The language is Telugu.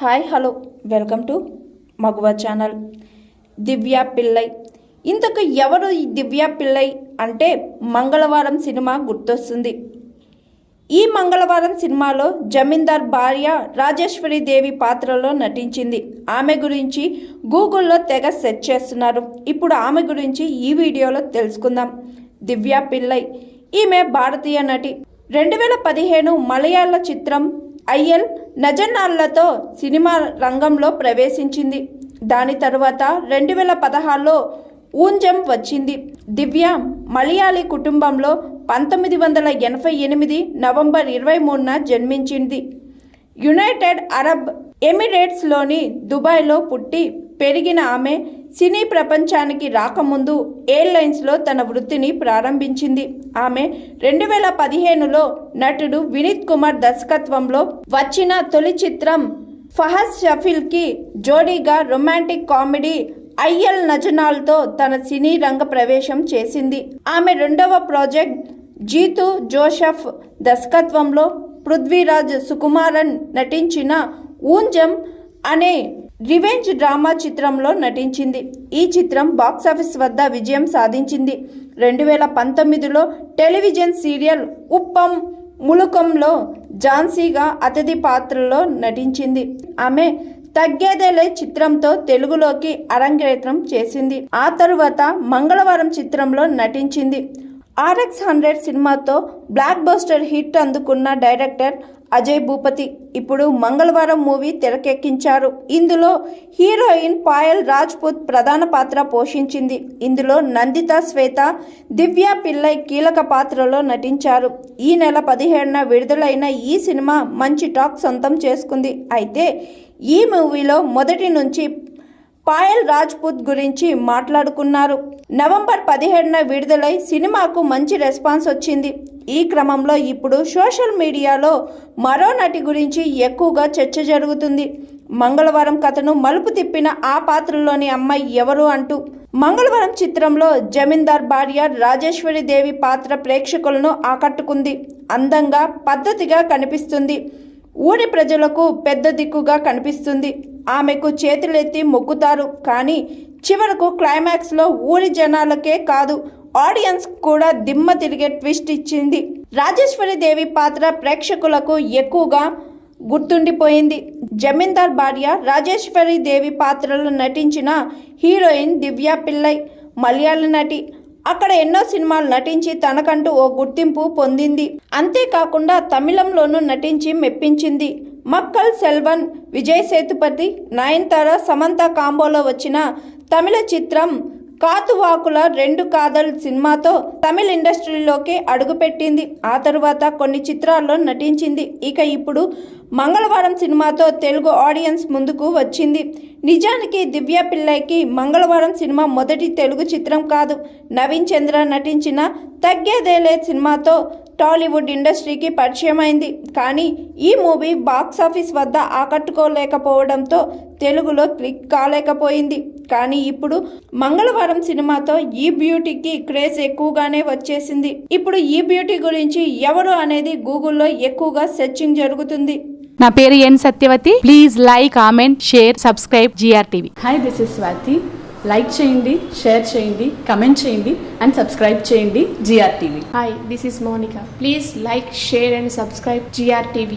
Hi hello welcome to Maguva channel. Divya Pillai. ఇంతకు ఎవరు ఈ దివ్య పిల్లై అంటే మంగళవారం సినిమా గుర్తొస్తుంది. ఈ మంగళవారం సినిమాలో జమీందార్ భార్య రాజేశ్వరి దేవి పాత్రలో నటించింది. ఆమె గురించి గూగుల్లో తెగ సెర్చ్ చేస్తున్నారు. ఇప్పుడు ఆమె గురించి ఈ వీడియోలో తెలుసుకుందాం. దివ్య పిల్లై ఈమె భారతీయ నటి. 2015 మలయాళ చిత్రం అయ్యల్ నజన్నాళ్లతో సినిమా రంగంలో ప్రవేశించింది. దాని తరువాత 2016లో ఊంజం వచ్చింది. దివ్య మలయాళీ కుటుంబంలో 1988 నవంబర్ 23న జన్మించింది. యునైటెడ్ అరబ్ ఎమిరేట్స్లోని దుబాయ్లో పుట్టి పెరిగిన ఆమె సినీ ప్రపంచానికి రాకముందు ఎయిర్లైన్స్లో తన వృత్తిని ప్రారంభించింది. ఆమె 2015లో నటుడు వినీత్ కుమార్ దర్శకత్వంలో వచ్చిన తొలి చిత్రం ఫహద్ షఫీల్కి జోడీగా రొమాంటిక్ కామెడీ అయ్యల్ నజనాల్తో తన సినీ రంగ ప్రవేశం చేసింది. ఆమె రెండవ ప్రాజెక్ట్ జీతు జోసెఫ్ దర్శకత్వంలో పృథ్వీరాజ్ సుకుమారన్ నటించిన ఊంజం అనే రివెంజ్ డ్రామా చిత్రంలో నటించింది. ఈ చిత్రం బాక్సాఫీస్ వద్ద విజయం సాధించింది. 2019లో టెలివిజన్ సీరియల్ ఉప్పం ములుకంలో ఝాన్సీగా అతిథి పాత్రలో నటించింది. ఆమె తగ్గేదేలే చిత్రంతో తెలుగులోకి అరంగేట్రం చేసింది. ఆ తరువాత మంగళవారం చిత్రంలో నటించింది. RX100 సినిమాతో బ్లాక్ బస్టర్ హిట్ అందుకున్న డైరెక్టర్ అజయ్ భూపతి ఇప్పుడు మంగళవారం మూవీ తెరకెక్కించారు. ఇందులో హీరోయిన్ పాయల్ రాజ్పుత్ ప్రధాన పాత్ర పోషించింది. ఇందులో నందిత శ్వేత, దివ్య పిల్లై కీలక పాత్రలో నటించారు. ఈ నెల 17న విడుదలైన ఈ సినిమా మంచి టాక్ సొంతం చేసుకుంది. అయితే ఈ మూవీలో మొదటి నుంచి పాయల్ రాజ్పుత్ గురించి మాట్లాడుకున్నారు. నవంబర్ 17న విడుదలై సినిమాకు మంచి రెస్పాన్స్ వచ్చింది. ఈ క్రమంలో ఇప్పుడు సోషల్ మీడియాలో మరో నటి గురించి ఎక్కువగా చర్చ జరుగుతుంది. మంగళవారం కథను మలుపు తిప్పిన ఆ పాత్రలోని అమ్మాయి ఎవరు అంటూ. మంగళవారం చిత్రంలో జమీందార్ భార్య రాజేశ్వరి దేవి పాత్ర ప్రేక్షకులను ఆకట్టుకుంది. అందంగా పద్ధతిగా కనిపిస్తుంది. ఊరి ప్రజలకు పెద్ద దిక్కుగా కనిపిస్తుంది. ఆమెకు చేతులెత్తి మొక్కుతారు. కానీ చివరకు క్లైమాక్స్లో ఊరి జనాలకే కాదు ఆడియన్స్ కూడా దిమ్మ తిరిగే ట్విస్ట్ ఇచ్చింది. రాజేశ్వరి దేవి పాత్ర ప్రేక్షకులకు ఎక్కువగా గుర్తుండిపోయింది. జమీందార్ భార్య రాజేశ్వరి దేవి పాత్రలో నటించిన హీరోయిన్ దివ్య పిల్లై మలయాళ నటి. అక్కడ ఎన్నో సినిమాలు నటించి తనకంటూ ఓ గుర్తింపు పొందింది. అంతేకాకుండా తమిళంలోనూ నటించి మెప్పించింది. మక్కల్ సెల్వన్, విజయ్ సేతుపతి, నయనతార, సమంత కాంబోలో వచ్చిన తమిళ చిత్రం కాతువాకుల 2 కాదల్ సినిమాతో తమిళ ఇండస్ట్రీలోకి అడుగుపెట్టింది. ఆ తరువాత కొన్ని చిత్రాల్లో నటించింది. ఇక ఇప్పుడు మంగళవారం సినిమాతో తెలుగు ఆడియన్స్ ముందుకు వచ్చింది. నిజానికి దివ్య పిల్లైకి మంగళవారం సినిమా మొదటి తెలుగు చిత్రం కాదు. నవీన్ చంద్ర నటించిన తగ్గేదేలే సినిమాతో టాలీవుడ్ ఇండస్ట్రీకి పరిచయమైంది. కానీ ఈ మూవీ బాక్సాఫీస్ వద్ద ఆకట్టుకోలేకపోవడంతో తెలుగులో క్లిక్ కాలేకపోయింది. కానీ ఇప్పుడు మంగళవారం సినిమాతో ఈ బ్యూటీకి క్రేజ్ ఎక్కువగానే వచ్చేసింది. ఇప్పుడు ఈ బ్యూటీ గురించి ఎవరు అనేది గూగుల్లో ఎక్కువగా సెర్చింగ్ జరుగుతుంది. నా పేరు N Satyavathi. Please like, comment, share, subscribe GRTV. Hi, this is Swathi. Like చేయండి, షేర్ చేయండి, కమెంట్ చేయండి అండ్ సబ్స్క్రైబ్ చేయండి GRTV. Hi, this is Monica. Please like, share and subscribe GRTV.